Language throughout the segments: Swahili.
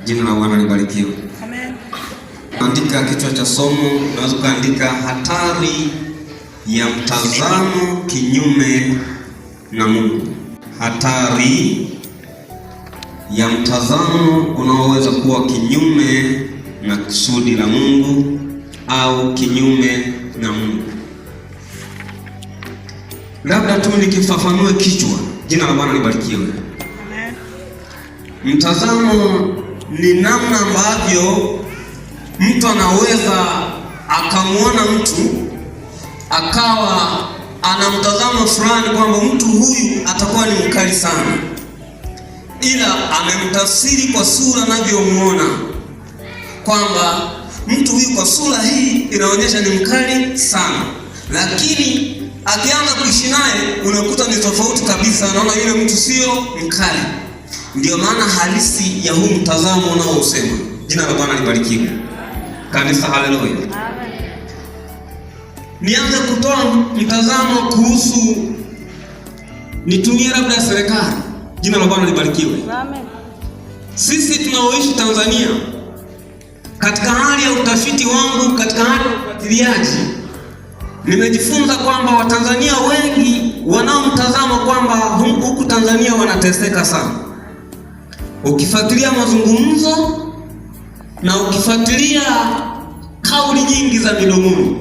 Jina la Bwana libarikiwe. Amen. Andika kichwa cha somo, unaweza kuandika hatari ya mtazamo kinyume na Mungu. Hatari ya mtazamo unaoweza kuwa kinyume na kusudi la Mungu au kinyume na Mungu. Labda tu nikifafanue kichwa. Jina la Bwana libarikiwe. Amen. Mtazamo ni namna ambavyo mtu anaweza akamwona mtu akawa ana mtazamo fulani kwamba mtu huyu atakuwa ni mkali sana, ila amemtafsiri kwa sura anavyomuona kwamba mtu huyu kwa sura hii inaonyesha ni mkali sana, lakini akianza kuishi naye unakuta ni tofauti kabisa, anaona yule mtu sio mkali. Ndio maana halisi ya huu mtazamo unaousema. Jina la Bwana libarikiwe. Kanisa, haleluya. Nianze kutoa mtazamo kuhusu, nitumie labda serikali. Jina la Bwana libarikiwe. Amen. Sisi tunaoishi Tanzania, katika hali ya utafiti wangu, katika hali ya ufuatiliaji, nimejifunza kwamba Watanzania wengi wanaomtazama kwamba huku Tanzania wanateseka sana. Ukifuatilia mazungumzo na ukifuatilia kauli nyingi za midomoni,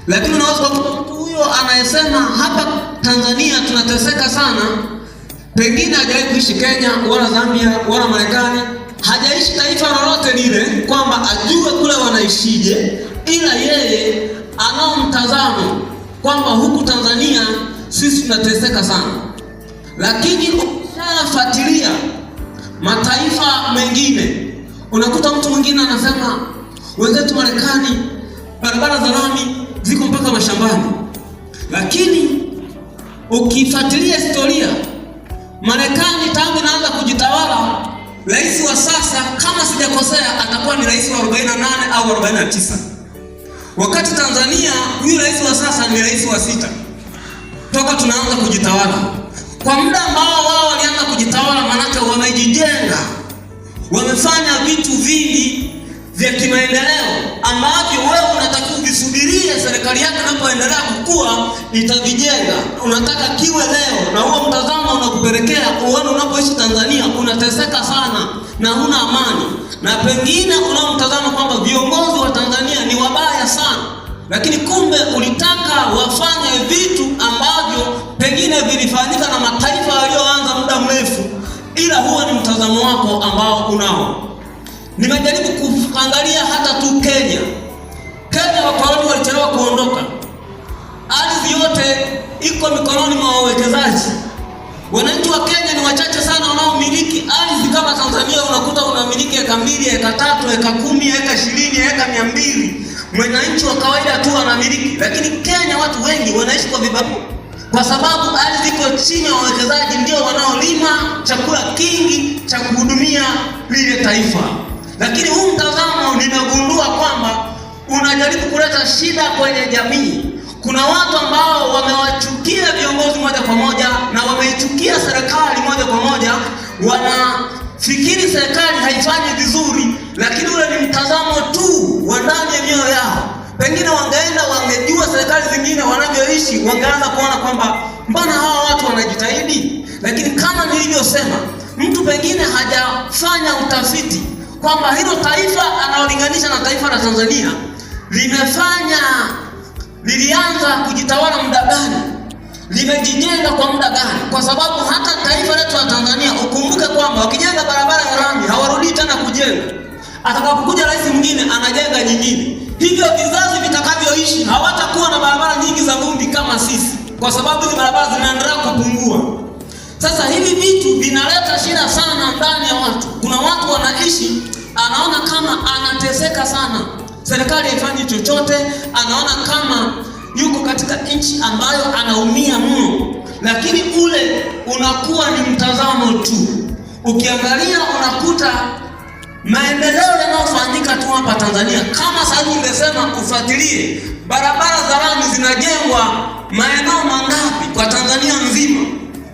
lakini unaweza kukuta mtu huyo anayesema hapa Tanzania tunateseka sana, pengine hajawahi kuishi Kenya wala Zambia wala Marekani, hajaishi taifa lolote lile kwamba ajue kule wanaishije, ila yeye anao mtazamo kwamba huku Tanzania sisi tunateseka sana. Lakini ukishafuatilia mataifa mengine, unakuta mtu mwingine anasema wenzetu Marekani barabara za lami ziko mpaka mashambani. Lakini ukifuatilia historia, Marekani tangu inaanza kujitawala, rais wa sasa kama sijakosea atakuwa ni rais wa 48 au 49. Wakati Tanzania huyu rais wa sasa ni rais wa 6 toka tunaanza kujitawala. Kwa muda ambao wao walianza kujitawala, manake wamejijenga, wamefanya vitu vingi vya kimaendeleo ambavyo wewe unatakiwa visubirie serikali yako inapoendelea kukua itavijenga. Unataka kiwe leo, na huo mtazamo unakupelekea uone unapoishi Tanzania unateseka sana na huna amani, na pengine unaomtazama kwamba viongozi wa Tanzania ni wabaya sana, lakini kumbe ulitaka wafanye vitu ambavyo pengine vilifanyika na mataifa yaliyoanza muda mrefu, ila huo ni mtazamo wako ambao unao. Nimejaribu kuangalia hata tu Kenya. Kenya wakoloni walichelewa kuondoka, ardhi yote iko mikononi mwa wawekezaji. Wananchi wa Kenya ni wachache sana wanaomiliki ardhi kama Tanzania. Unakuta unamiliki eka 2, eka 3, eka 10, eka 20, eka 200. Mwananchi wa kawaida tu anamiliki, lakini Kenya watu wengi wanaishi kwa vibarua, kwa sababu ardhi iko chini ya wawekezaji, ndio wanaolima chakula kingi cha kuhudumia lile taifa. Lakini huu mtazamo nimegundua kwamba unajaribu kuleta shida kwenye jamii. Kuna watu ambao wamewachukia viongozi moja kwa moja na wameichukia serikali moja kwa moja, wanafikiri serikali haifanyi vizuri, lakini ule ni mtazamo tu wa ndani ya mioyo yao. Pengine wangejua serikali zingine wanavyoishi, wangeanza kuona kwamba mbona hawa watu wanajitahidi. Lakini kama nilivyosema, mtu pengine hajafanya utafiti kwamba hilo taifa analolinganisha na taifa la Tanzania lilianza kujitawala muda gani, limejijenga kwa muda gani. Kwa sababu hata taifa letu la Tanzania, ukumbuke kwamba wakijenga barabara ya lami hawarudi tena kujenga, atakapokuja rais mwingine anajenga nyingine. Hivyo vizazi vitakavyoishi hawatakuwa na barabara nyingi za vumbi kama sisi, kwa sababu hizi barabara zinaendelea kupungua. Sasa hivi vitu vinaleta shida sana ndani ya watu. Kuna watu wanaishi, anaona kama anateseka sana, serikali haifanyi chochote, anaona kama yuko katika nchi ambayo anaumia mno, lakini ule unakuwa ni mtazamo tu. Ukiangalia unakuta maendeleo yanayofanyika tu hapa Tanzania. Kama sasa nimesema ufuatilie barabara za lami zinajengwa maeneo mangapi kwa Tanzania nzima,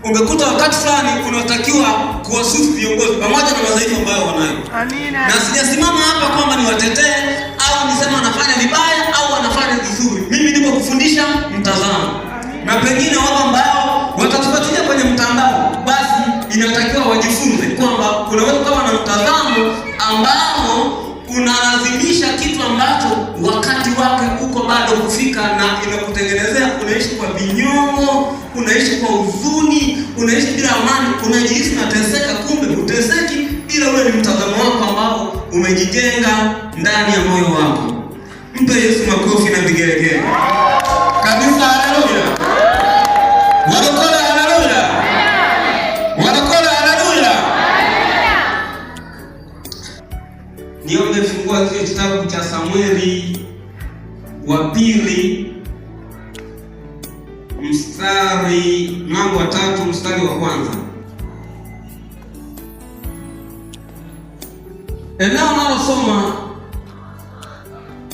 ungekuta wakati fulani unatakiwa kuwasifu viongozi pamoja na madhaifu ambayo wanayo. Amina. Na sijasimama hapa kwamba niwatetee au nisema wanafanya vibaya au wanafanya vizuri. Mimi niko kufundisha mtazamo. Na pengine wao ambao watatufuatilia kwenye mtandao, basi inatakiwa wajifunze kwamba kunaweza kuwa na mtazamo ambao unalazimisha kitu ambacho wakati wake uko bado kufika, na inakutengenezea unaishi kwa vinyongo, unaishi kwa huzuni, unaishi bila amani, unajihisi unateseka, kumbe huteseki, ila ule ni mtazamo wako ambao umejijenga ndani ya moyo wako. Mpe Yesu makofi na vigelegele. Kabisa, haleluya. Wanakola haleluya. Wanakola haleluya. Niombe fungua kile kitabu cha Samueli wa pili mlango wa 3 mstari wa kwanza. Eneo nalosoma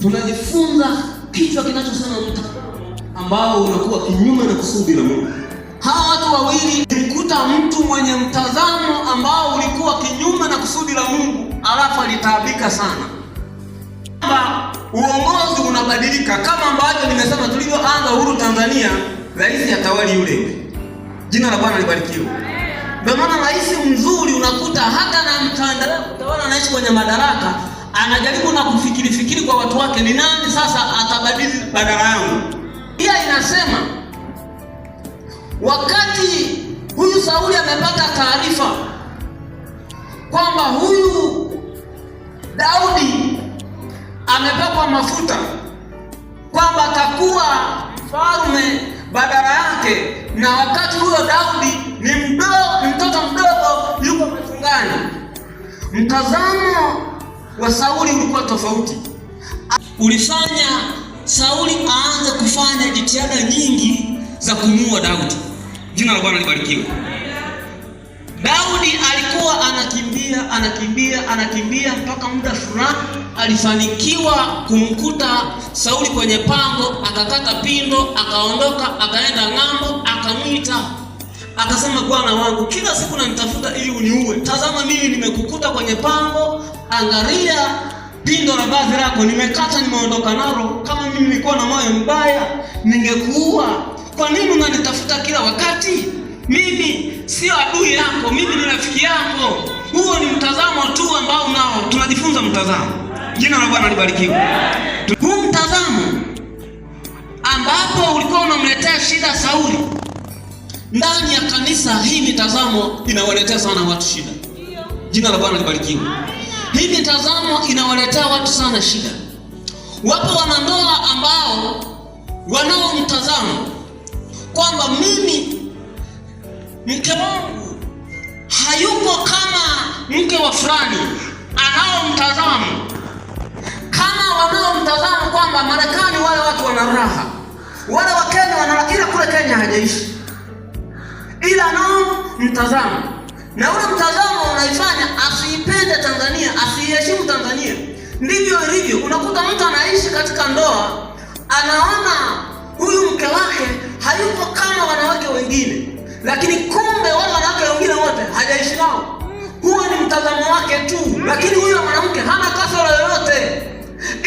tunajifunza kichwa kinachosema mtazamo ambao unakuwa kinyume na kusudi la Mungu. Hawa watu wawili mkuta mtu mwenye mtazamo ambao ulikuwa kinyume na kusudi la Mungu, alafu alitaabika sana. Uongozi unabadilika kama ambavyo nimesema tulivyoanza uhuru Tanzania, rais atawali yule. Jina la Bwana libarikiwe. Ndio maana rais mzuri unakuta hata na mtandao utawala anaishi kwenye madaraka, anajaribu na kufikiri kwa watu wake, ni nani sasa atabadili badala yangu. Pia inasema wakati huyu Sauli amepata taarifa kwamba huyu Daudi amepakwa mafuta kwamba atakuwa mfalme badala yake, na wakati huyo Daudi ni mtoto mdogo yuko mfungani, mtazamo wa Sauli ulikuwa tofauti. Ulifanya Sauli aanze kufanya jitihada nyingi za kumuua Daudi. Jina la Bwana libarikiwe. Daudi alikuwa anakimbia mpaka muda fulani alifanikiwa kumkuta Sauli kwenye pango, akakata pindo, akaondoka, akaenda ng'ambo, akamwita, akasema, Bwana wangu, kila siku unanitafuta ili uniue. Tazama mimi nimekukuta kwenye pango, angalia pindo la vazi lako nimekata, nimeondoka nalo. Kama mimi nilikuwa na moyo mbaya ningekuua. Kwa nini unanitafuta kila wakati? Mimi sio adui yako, mimi ni rafiki yako. Huo ni mtazamo tu ambao nao tunajifunza mtazamo. Jina la Bwana libarikiwe. Huu mtazamo ambapo ulikuwa unamletea shida Sauli, ndani ya kanisa hii mitazamo inawaletea sana watu shida. Jina la Bwana libarikiwe. Hii mitazamo inawaletea watu sana shida. Wapo wanandoa ambao wanao mtazamo kwamba mimi mke wangu hayuko kama mke wa fulani. Anao mtazamo kama wanao mtazamo kwamba Marekani wale watu wana raha, wale wa Kenya wana raha, ila kule Kenya hajaishi, ila nao mtazamo, na ule mtazamo unaifanya asiipende Tanzania, asiheshimu Tanzania. Ndivyo ilivyo, unakuta mtu anaishi katika ndoa, anaona huyu mke wake hayuko kama wanawake wengine, lakini kumbe wale wanawake wengine wote hajaishi nao. Huo ni mtazamo wake tu, lakini huyo mwanamke hana kasoro yoyote,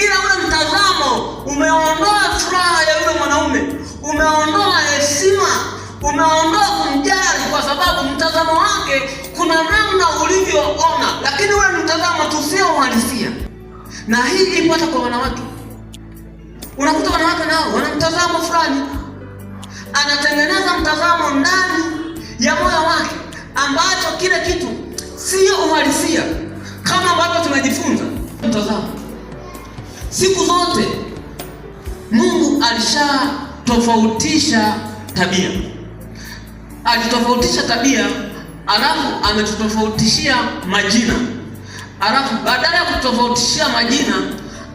ila ule mtazamo umeondoa furaha ya yule mwanaume, umeondoa heshima, umeondoa kumjali, kwa sababu mtazamo wake kuna namna ulivyoona, lakini ule ni mtazamo tu, sio uhalisia. Na hii ipo hata kwa wanawake. Unakuta wanawake nao wana mtazamo fulani, anatengeneza mtazamo ndani ya moyo wake ambacho kile kitu sio uhalisia, kama ambavyo tumejifunza mtazamo. Siku zote Mungu alishatofautisha tabia. Alitofautisha tabia, alafu ametutofautishia majina. Alafu badala ya kutofautishia majina,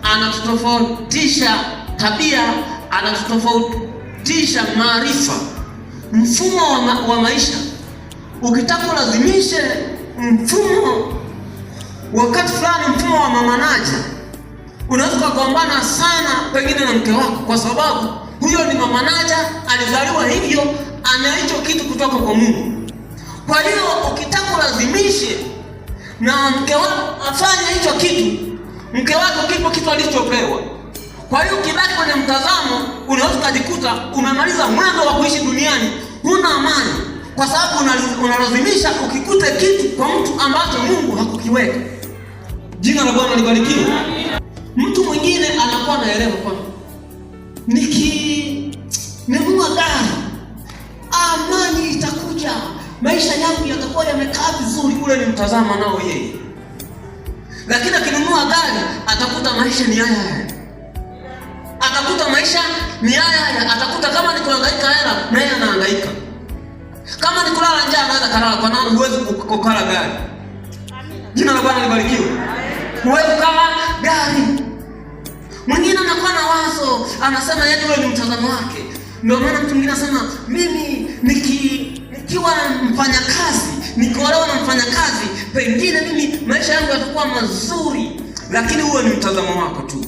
anatutofautisha tabia, anatutofautisha maarifa, mfumo wa maisha. Ukitaka ulazimishe mfumo wakati fulani, mfumo wa mamanaja, unaweza kugombana sana pengine na mke wako, kwa sababu huyo ni mamanaja, alizaliwa hivyo, ana hicho kitu kutoka kwa Mungu. Kwa hiyo ukitaka ulazimishe na mke wako afanye hicho kitu, mke wako kipo kitu alichopewa. Kwa hiyo ukibaki kwenye mtazamo, unaweza kujikuta umemaliza mwendo wa kuishi duniani, huna amani, kwa sababu unalazimisha ukikute kitu kwa mtu ambacho Mungu hakukiweka. Jina la Bwana libarikiwe. Mtu mwingine anakuwa anaelewa kwamba nikinunua gari, amani itakuja, maisha yangu yatakuwa yamekaa vizuri. Ule ni mtazamo nao yeye, lakini akinunua gari atakuta maisha ni haya, atakuta maisha ni haya, atakuta kama ni kuhangaika hela, naye anahangaika. Kama ni kulala njaa, anaweza kalala, kwa nini huwezi kukala gari? Jina la Bwana libarikiwe. Huwezi kukala gari. Mwingine anakuwa na wazo, anasema yaani wewe ni mtazamo wake. Ndio maana mtu mwingine anasema mimi nikiwa mfanyakazi, nikiolewa na mfanyakazi, pengine mimi maisha yangu yatakuwa mazuri. Lakini huo ni mtazamo wako tu.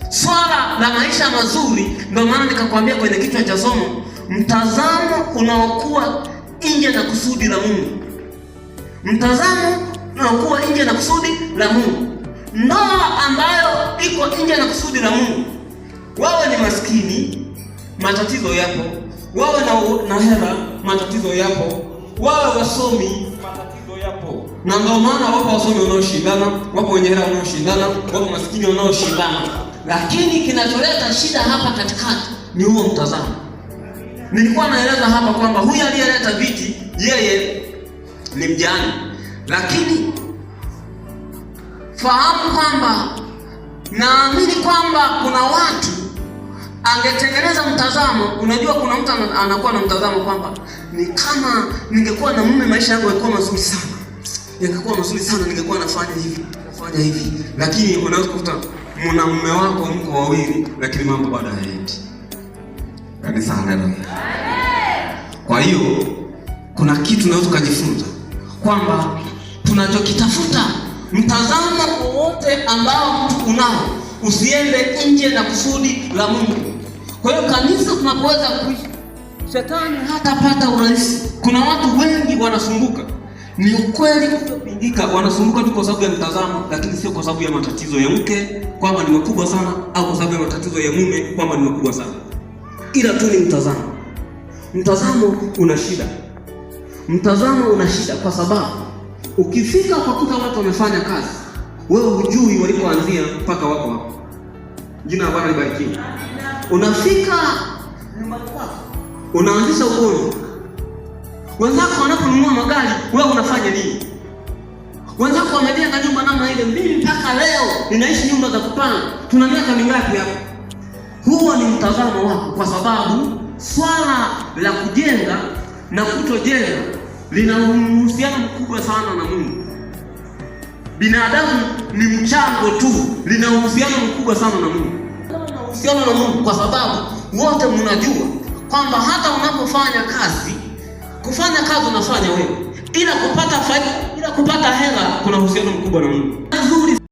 Swala la maisha mazuri, ndio maana nikakwambia kwenye kichwa cha somo, mtazamo unaokuwa nje na kusudi la Mungu. Mtazamo unaokuwa nje na kusudi la Mungu. Ndoa ambayo iko nje na kusudi la Mungu, wawe ni maskini, matatizo yapo. Wawe na hela, matatizo yapo. Wawe wasomi, matatizo yapo. Na ndio maana wapo wasomi wanaoshindana, wapo wenye hela wanaoshindana, wapo maskini wanaoshindana. Lakini kinacholeta shida hapa katikati ni huo mtazamo. Nilikuwa naeleza hapa kwamba huyu aliyeleta viti yeye ni mjane, lakini fahamu kwamba, naamini kwamba kuna watu angetengeneza mtazamo. Unajua kuna mtu anakuwa na mtazamo kwamba ni kama ningekuwa na mume maisha yangu yangekuwa mazuri sana. Yangekuwa mazuri sana ningekuwa nafanya hivi. Lakini unaweza kukuta mna mume wako mko wawili, lakini mambo bado hayaendi. Kanisa, haleluya. Kwa hiyo kuna kitu unaweza kujifunza kwamba tunachokitafuta, mtazamo wote ambao mtu unao, usiende nje na kusudi la Mungu. Kwa hiyo kanisa tunapoweza kuishi, shetani hatapata urahisi. Kuna watu wengi wanasumbuka, ni ukweli usiopingika, wanasumbuka tu kwa sababu ya mtazamo, lakini sio kwa sababu ya matatizo ya mke kwamba ni makubwa sana, au kwa sababu ya matatizo ya mume kwamba ni makubwa sana, ila tu ni mtazamo. Mtazamo una shida. Mtazamo una shida kwa sababu ukifika ukakuta watu wamefanya kazi, wewe hujui walipoanzia mpaka wako hapo. Jina la Bwana libarikiwe. Unafika nyumbani kwako, unaanzisha ugomvi. Wenzako wanaponunua magari, wewe unafanya nini? Wenzako wamejenga nyumba namna ile, mimi mpaka leo ninaishi nyumba za kupanga. Tuna miaka mingapi hapo? Huo ni mtazamo wako, kwa sababu swala la kujenga na kutojenga lina uhusiano mkubwa sana na Mungu. Binadamu ni mchango tu, lina uhusiano mkubwa sana na Mungu. Lina uhusiano na Mungu kwa sababu wote mnajua kwamba hata unapofanya kazi, kufanya kazi unafanya wewe, ila kupata faida, ila kupata hela, kuna uhusiano mkubwa na Mungu.